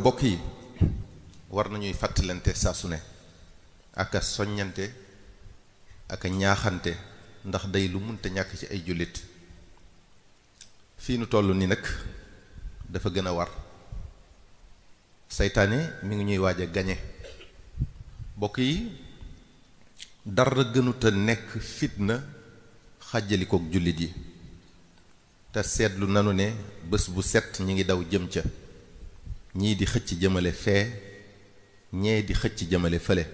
bokk yi war nañuy fàttalante saa su ne ak a soññante ak a ñaaxante ndax day lu munta ñàkk ci ay jullit fii nu toll ni nag dafa gën a war seytaane mi ngi ñuy waaj a gañe bokk yi dara gënuta nekk fitna xàjjalikook jullit yi te seetlu nanu ne bés bu set ñi ngi daw jëm ca ñii di xëcc jëmale fee ñee di xëcc jëmale fële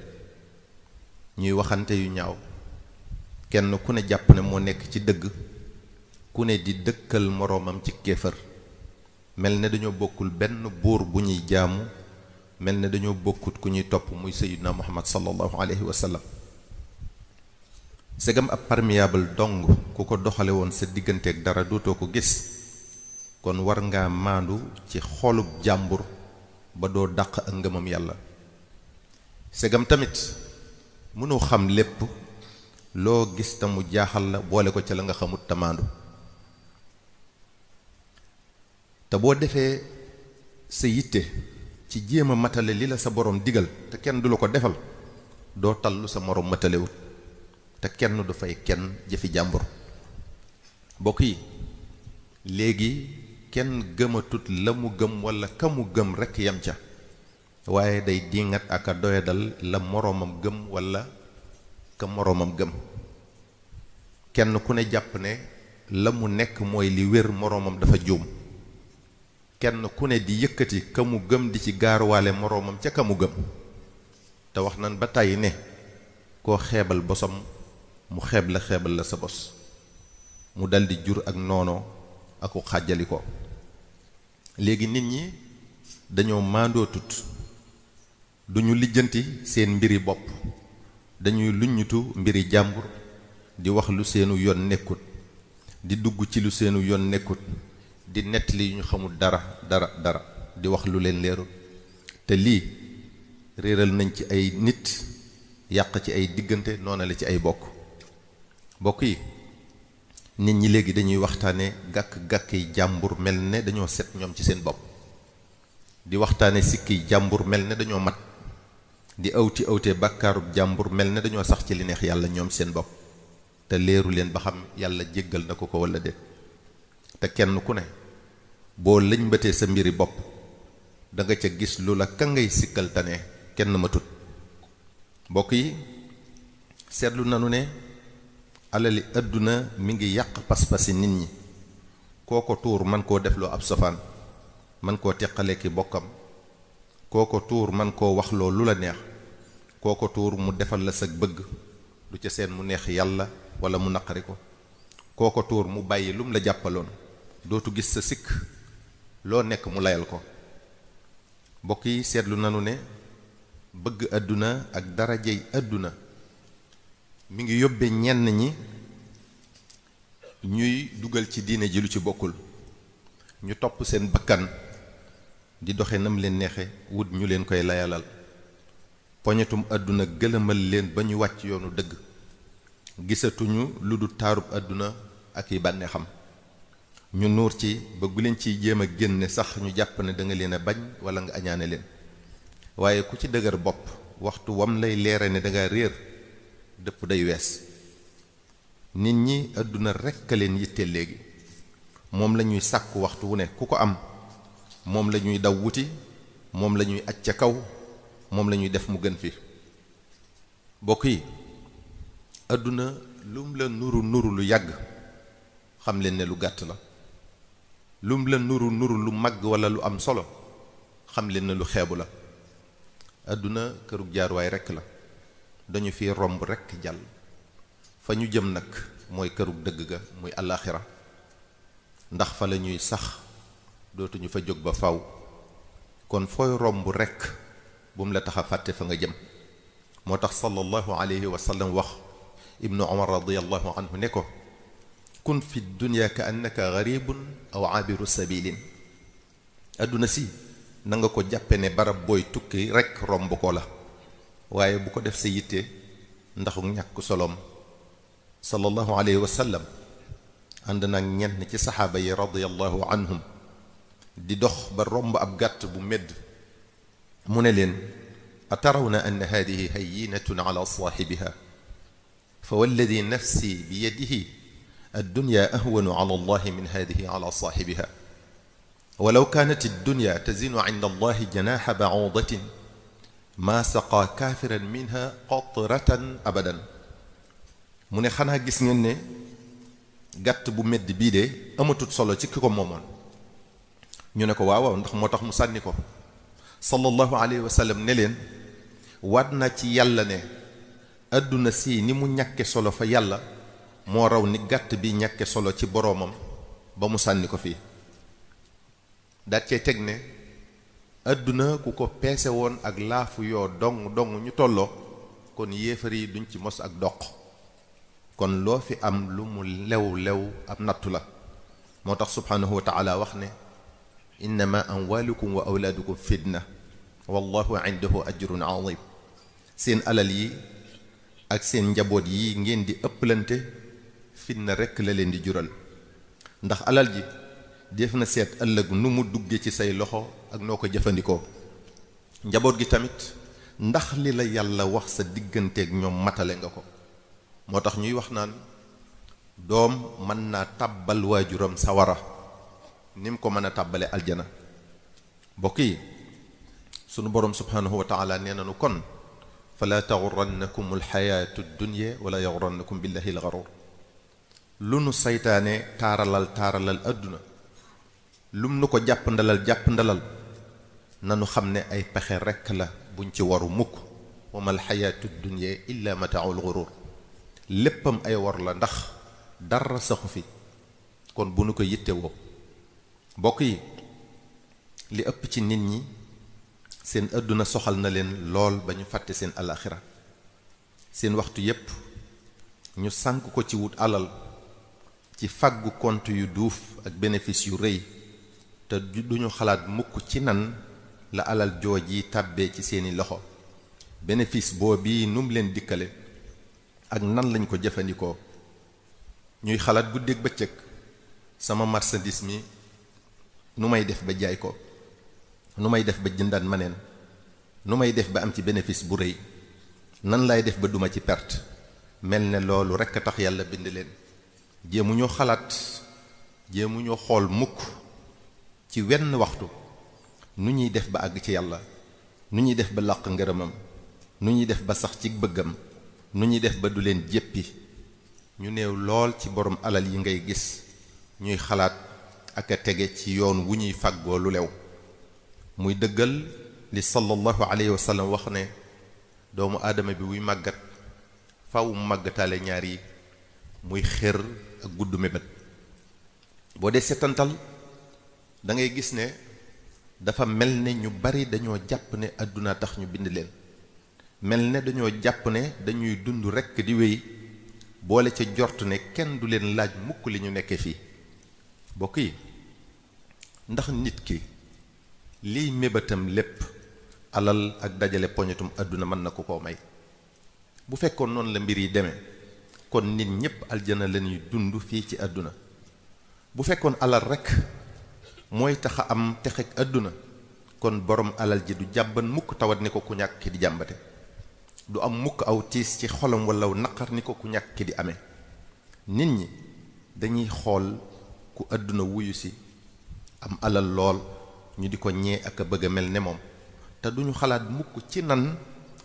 ñuy waxante yu ñaaw kenn ku ne jàpp ne moo nekk ci dëgg ku ne di dëkkal moroomam ci kéefër mel ne dañoo bokkul benn buur bu ñuy jaamu mel ne dañoo bokkut ku ñuy topp muy sayyidina Muhammad sallallahu alayhi wa sallam segam ab perméable dong ku ko doxale woon sa digganteeg dara dootoo ko gis kon war ngaa maandu ci xolub jàmbur ba doo dàq ak ngëmam yàlla segam tamit mënoo xam lépp loo gis ta mu jaaxal la boole ko ca la nga xamut ta maandu te boo defee sa yitte ci jéem a matale li la sa borom digal te kenn du la ko defal doo tallu sa morom matalewut te kenn du fay kenn jëfi jàmbur bokk yi léegi kenn gëmatut la mu gëm walla ka mu gëm rekk yam ca waaye day dingat ak a doyadal la moroomam gëm walla ka moroomam gëm kenn ku ne jàpp ne la mu nekk mooy li wér moroomam dafa juum kenn ku ne di yëkkati ka mu gëm di ci gaaruwaale moroomam ca ka mu gëm te wax nan ba tàyyi ne koo xeebal bosam mu xeeb la xeebal la sa bos mu daldi jur ak noonoo aku xàjjali ko léegi nit ñi dañoo maandootut duñu lijjanti seen mbiri bopp dañuy luññutu mbiri jàmbur di wax lu seenu yoon nekkut di dugg ci lu seenu yoon nekkut di nettali yu ñu xamul dara di wax lu leen leerul te lii réeral nañ ci ay nit yàq ci ay diggante noonale ci ay bokk yi nit ñi léegi dañuy waxtaane gàkk-gàkk yi jàmbur mel ne dañoo set ñoom ci seen bopp di waxtaane sikki jàmbur mel ne dañoo mat di awtee bàkkaarub jàmbur mel ne dañoo sax ci li neex yàlla ñoom seen bopp te leeru leen ba xam yàlla jéggal na ko walla déet te kenn ku ne boo lëñbatee sa mbiri bopp da nga ca gis lu la ka ngay sikkal tane kenn matut mbokk yi seetlu nanu ne alali àdduna mi ngi yàq pas-pasi nit ñi koo ko tuur man koo defloo ab sofaan man koo teqale ki bokkam koo ko tuur man koo waxloo lu la neex koo ko tuur mu defal la sa bëgg du ca seen mu neex yàlla walla mu naqari ko koo ko tuur mu bàyyi lum la jàppaloon dootu gis sa sikk loo nekk mu layal ko mbokk yi seetlu nanu ne bëgg àdduna ak darajey àdduna mi ngi yóbbe ñenn ñi ñuy dugal ci diine ji lu ci bokkul ñu topp seen bakkan di doxe nam leen neexe wut ñu leen koy layalal poñetum àdduna gëlëmal leen ba ñu wàcc yoonu dëgg gisatuñu lu du taarub àdduna ak yi bànneexam ñu nuur ci ba gu leen ciy jéem a génne sax ñu jàpp ne da nga leen a bañ walla nga añaane leen waaye ku ci dëgër bopp waxtu wam lay leere ne danga réer dëpp day wees nit ñi àdduna rekk a leen yitteel léegi moom la ñuy sàkku waxtu wu ne ku ko am moom la ñuy daw wuti moom la ñuy aj ca kaw moom la ñuy def mu gën fi bokk yi àdduna lum la nuru lu yàgg xam leen ne lu gàtt la lum la nuru lu màgg walla lu am solo xam leen ne lu xeebu la àdduna kërug jaaruwaay rekk la dañu fi romb rekk jàll fa ñu jëm nag mooy kërug dëgg ga muy àllaaxira ndax fa la ñuy sax dootuñu fa jóg ba faw kon fooy romb rekk bu mu la tax a fàtte fa nga jëm moo tax sallallahu alayhi wa sallam wax ibnu umar radiyallahu anhu ne ko kun fi dunya ka annaka garibun aw abiru sabilin àdduna si na nga ko jàppe ne barab booy tukki rekk romb ko la waaye bu ko def sa yitte ndaxu ñàkk soloom sallallahu alayhi wa sallam ànd nag ñenn ci saxaaba yi radiyallahu anhum di dox ba romb ab gàtt bu medd mu ne leen atarawna anna hadihi hayyinatun ala saahibiha fa walladi nafsi bi yadihi addunya ahwanu ala allahi min hadihi ala saahibiha walaw kaanat addunya tazinu inda allahi janaha bacudatin maa saqaa kaafiran minha qatratan abadan mu ne xanaa gis ngeen ne gàtt bu medd bii de amatut solo ci ki ko moomoon ñu ne ko waaw ndax moo tax mu sànni ko sallallahu alayhi wa sallam ne leen waat na ci yàlla ne àdduna si ni mu ñàkke solo fa yàlla moo raw ni gàtt bi ñàkke solo ci boroomam ba mu sànni ko fii daat cee teg ne àdduna ku ko peese woon ak laafu yoo dong ñu tolloo kon yéefar yi duñ ci mos ak doq kon loo fi am lu mu lew ab nattu la moo tax subhaanahu wa taala wax ne innama amwaalukum wa awlaadukum fitna wallahu indahu ajrun azim seen alal yi ak seen njaboot yi ngeen di ëpplante fitna rekk la leen di jural ndax alal ji def na seet ëllëg nu mu dugge ci say loxo ak noo ko jëfandikoo njaboot gi tamit ndax li la yàlla wax sa digganteeg ñoom matale nga ko moo tax ñuy wax naan doom mën naa tàbbal waajuram sawara ni mu ko mën a tàbbale aljana mbokk yi sunu boroom subhaanahu wa taala nee nanu kon fala taxurannakum alxayaatu dunya wala yaxurannakum billahi alxaruur lu nu saytaane taaralal adduna lum nu ko jàpp ndalal nanu xam ne ay pexe rekk la buñ ci waru mukk wa mal xayaatu dunya illa mataaul xurur léppam ay war la ndax dara saxu fi kon bu nu ko yitte woo mbokk yi li ëpp ci nit ñi seen àdduna soxal na leen lool ba ñu fàtte seen alaxira seen waxtu yépp ñu sànk ko ci wut alal ci fàggu compte yu duuf ak bénéfice yu rëy te duñu xalaat mukk ci nan la alal jooj yi tàbbee ci seeni loxo bénéfice boobu num leen dikkale ak nan lañ ko jëfandikoo ñuy xalaat guddeeg bëccëg sama marchandise mi nu may def ba jaay ko nu may def ba jëndaan maneen nu may def ba am ci bénéfice bu rëy nan lay def ba duma ci perte mel ne loolu rekk a tax yàlla bind leen jéemu ñoo xalaat jéemu ñoo xool mukk ci wenn waxtu nu ñuy def ba àgg ci yàlla nu ñuy def ba làq ngërëmam nu ñuy def ba sax ci bëggam nu ñuy def ba du leen jéppi ñu néew lool ci borom alal yi ngay gis ñuy xalaat ak a tege ci yoon wu ñuy fàggoo lu lew muy dëggal li sallallahu alayhi wa sallam wax ne doomu aadama bi wuy màggat faw mu màggataale ñaar yi muy xër ak gudd mébét boo dee setantal da ngay gis ne dafa mel ne ñu bari dañoo jàpp ne àdduna tax ñu bind leen mel ne dañoo jàpp ne dañuy dund rekk di wéy boole ca jort ne kenn du leen laaj mukk li ñu nekkee fii bokk yi ndax nit ki liy mébatam lépp alal ak dajale poñetum àdduna mën na ko koo may bu fekkoon noonu la mbir yi demee kon nit ñépp aljana lañuy dund fii ci àdduna bu fekkoon alal rekk mooy tax a am texeg àdduna kon borom alal ji du jàmban mukk tawat ni ko ku ñàkk ki di jàmbate du am mukk aw tiis ci xolam walla naqar ni ko ku ñàkk ki di amee nit ñi dañuy xool ku àdduna wuyu si am alal lool ñu di ko ñee ak a bëgg a mel ne moom te duñu xalaat mukk ci nan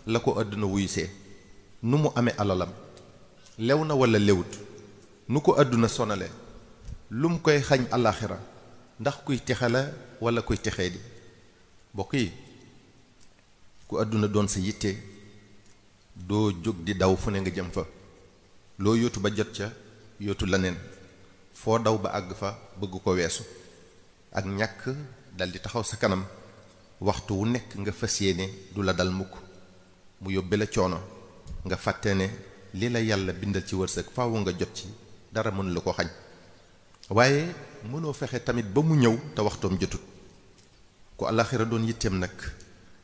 la ko àdduna wuyusee nu mu amee alalam lew na walla lewut nu ko àdduna sonale lu mu koy xañ alaxira ndax kuy texe la walla kuy texee di mbokk yi ku àdduna doon sa yitte doo jóg di daw fu ne nga jëm fa loo yóotu ba jot ca yóotu leneen foo daw ba àgg fa bëgg ko weesu ak ñàkk daldi taxaw sa kanam waxtu wu nekk nga fas yéene du la dal mukk mu yóbbe la coono nga fàtte ne li la yàlla bindal ci wërsëg faawu nga jot ci dara mën la ko xañ waaye mënoo fexe tamit ba mu ñëw te waxtoom jotut ku alaxira doon yitteem nag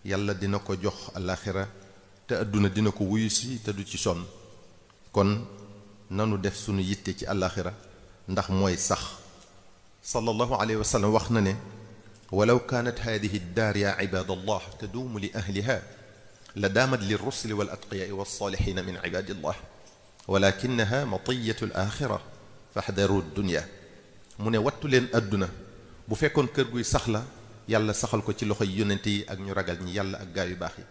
yàlla dina ko jox alaxira te àdduna dina ko wuyu si te du ci sonn kon nanu def sunu yitte ci alaxira ndax mooy sax sallallahu alayhi wa sallam wax na ne walaw kaanat hadihi daar ya ibadallah taduumu li ahliha la daamat lirrusuli wal atqiyaai walsalihina min ibadillah walakinaha matiyatu al axira faxdaru dunya mu ne wattu leen adduna bu fekkoon kër guy sax la yàlla saxal ko ci loxoy yonente yi ak ñu ragal ñi yàlla ak gaa yu baax yi